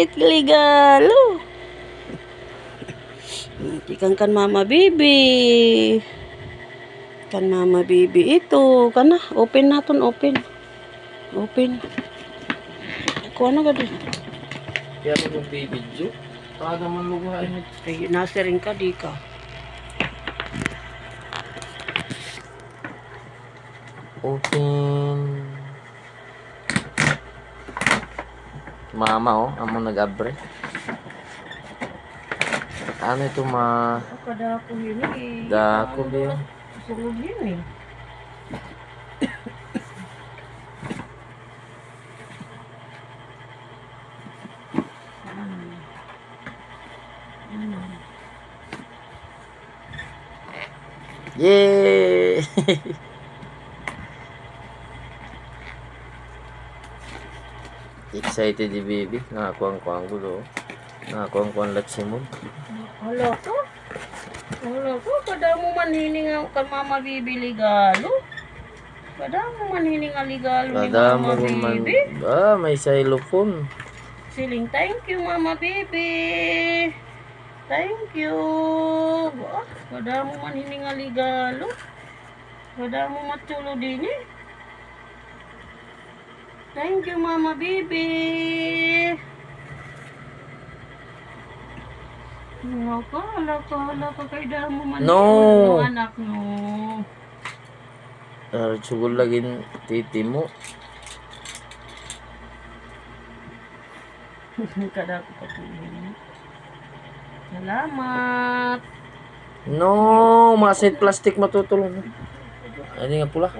Git ligalo. Ikan kan mama bibi. Kan mama bibi itu. Kana, open natin, open. Open. Kuha na ka doon. Kaya mo magbibidyo. Taga man lugahin. Ay, nasa rin ka, di ka. Open. Mama oh, amo nag-abre. Ano ito Kadako yun eh. Dako ba? Sulog yun eh. Yay! Excited di baby. Nakakuha ang gulo. Nakakuha ang latsimon. Hala ko. Hala ko. Kada mo man hininga ka mama bibi ligalo. Kada mo man hininga ligalo ni Kada mama mo man. bibi. May xylophone. Siling, thank you mama bibi. Thank you. Kada mo man hininga ligalo. Kada mo matsulo din eh. Thank you mama bibi. Hala ka kay damo man No. anak no. Sugol lagin titi mo. Kada ko patuloy. Salamat. No, masit plastic matutulong. Ano nga pula?